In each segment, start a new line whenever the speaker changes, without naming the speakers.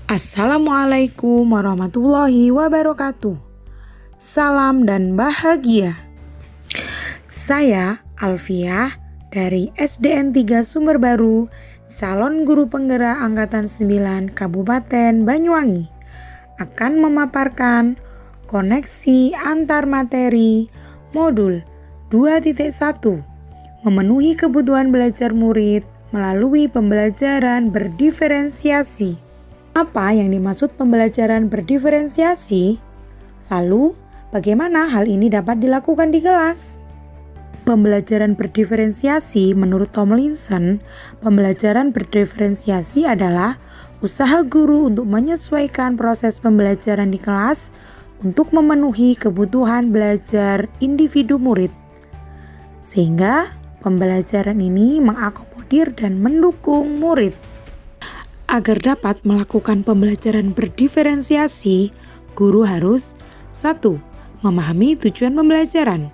Assalamualaikum warahmatullahi wabarakatuh. Salam dan bahagia. Saya Alfiah dari SDN 3 Sumber Baru, calon guru penggerak Angkatan 9 Kabupaten Banyuwangi, akan memaparkan koneksi antar materi modul 2.1 memenuhi kebutuhan belajar murid melalui pembelajaran berdiferensiasi. Apa yang dimaksud pembelajaran berdiferensiasi? Lalu, bagaimana hal ini dapat dilakukan di kelas? Pembelajaran berdiferensiasi menurut Tomlinson, pembelajaran berdiferensiasi adalah usaha guru untuk menyesuaikan proses pembelajaran di kelas untuk memenuhi kebutuhan belajar individu murid. Sehingga pembelajaran ini mengakomodir dan mendukung murid. Agar dapat melakukan pembelajaran berdiferensiasi, guru harus 1. Memahami tujuan pembelajaran.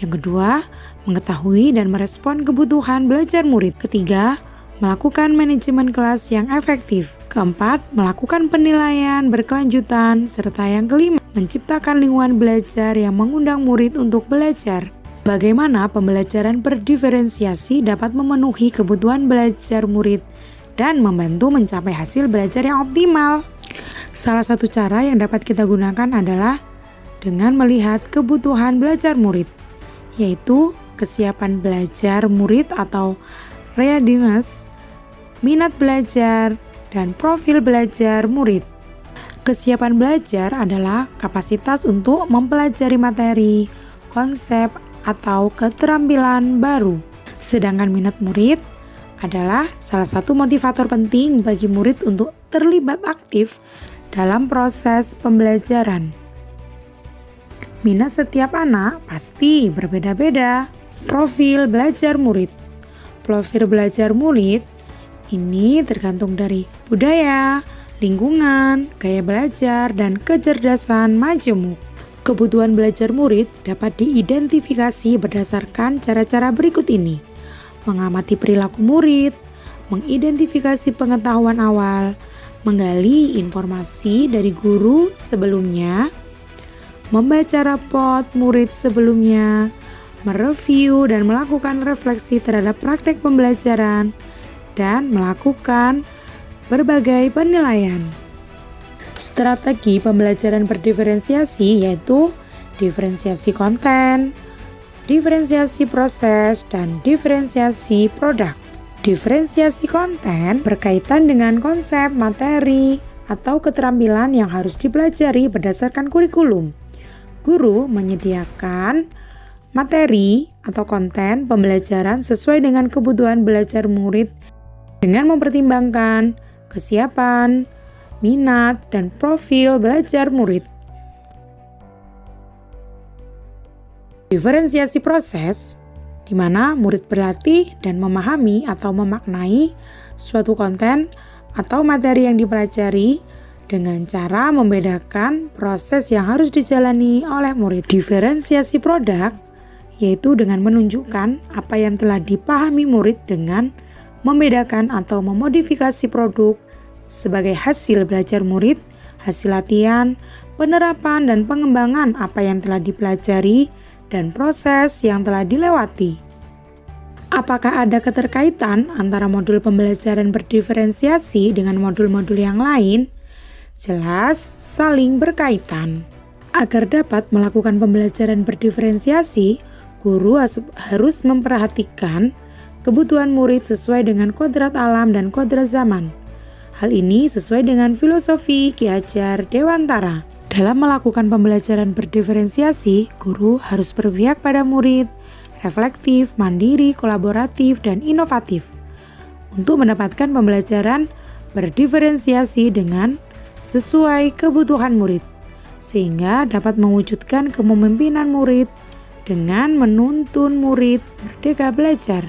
Yang kedua, mengetahui dan merespon kebutuhan belajar murid. Ketiga, melakukan manajemen kelas yang efektif. Keempat, melakukan penilaian berkelanjutan. Serta yang kelima, menciptakan lingkungan belajar yang mengundang murid untuk belajar. Bagaimana pembelajaran berdiferensiasi dapat memenuhi kebutuhan belajar murid dan membantu mencapai hasil belajar yang optimal? Salah satu cara yang dapat kita gunakan adalah dengan melihat kebutuhan belajar murid, yaitu kesiapan belajar murid atau readiness, minat belajar, dan profil belajar murid. Kesiapan belajar adalah kapasitas untuk mempelajari materi, konsep, atau keterampilan baru. Sedangkan minat murid adalah salah satu motivator penting bagi murid untuk terlibat aktif dalam proses pembelajaran. Minat setiap anak pasti berbeda-beda. Profil belajar murid. Profil belajar murid ini tergantung dari budaya, lingkungan, gaya belajar, dan kecerdasan majemuk. Kebutuhan belajar murid dapat diidentifikasi berdasarkan cara-cara berikut ini: mengamati perilaku murid, mengidentifikasi pengetahuan awal, menggali informasi dari guru sebelumnya, membaca rapot murid sebelumnya, mereview dan melakukan refleksi terhadap praktek pembelajaran, dan melakukan berbagai penilaian. Strategi pembelajaran berdiferensiasi yaitu diferensiasi konten, diferensiasi proses, dan diferensiasi produk. Diferensiasi konten berkaitan dengan konsep, materi, atau keterampilan yang harus dipelajari berdasarkan kurikulum. Guru menyediakan materi atau konten pembelajaran sesuai dengan kebutuhan belajar murid dengan mempertimbangkan kesiapan, minat, dan profil belajar murid. Diferensiasi proses, di mana murid berlatih dan memahami atau memaknai suatu konten atau materi yang dipelajari dengan cara membedakan proses yang harus dijalani oleh murid. Diferensiasi produk, yaitu dengan menunjukkan apa yang telah dipahami murid dengan membedakan atau memodifikasi produk sebagai hasil belajar murid, hasil latihan, penerapan dan pengembangan apa yang telah dipelajari, dan proses yang telah dilewati. Apakah ada keterkaitan antara modul pembelajaran berdiferensiasi dengan modul-modul yang lain? Jelas saling berkaitan. Agar dapat melakukan pembelajaran berdiferensiasi, guru harus memperhatikan kebutuhan murid sesuai dengan kodrat alam dan kodrat zaman. Hal ini sesuai dengan filosofi Ki Hajar Dewantara. Dalam melakukan pembelajaran berdiferensiasi, guru harus berpihak pada murid, reflektif, mandiri, kolaboratif, dan inovatif untuk mendapatkan pembelajaran berdiferensiasi dengan sesuai kebutuhan murid, sehingga dapat mewujudkan kepemimpinan murid dengan menuntun murid merdeka belajar.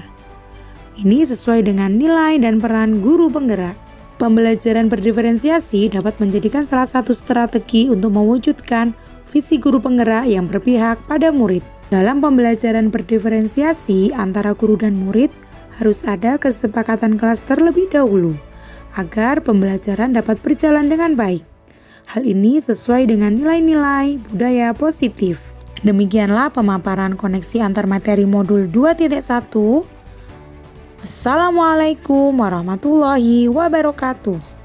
Ini sesuai dengan nilai dan peran guru penggerak. Pembelajaran berdiferensiasi dapat menjadikan salah satu strategi untuk mewujudkan visi guru penggerak yang berpihak pada murid. Dalam pembelajaran berdiferensiasi antara guru dan murid, harus ada kesepakatan kelas terlebih dahulu agar pembelajaran dapat berjalan dengan baik. Hal ini sesuai dengan nilai-nilai budaya positif. Demikianlah pemaparan koneksi antar materi modul 2.1. Assalamualaikum warahmatullahi wabarakatuh.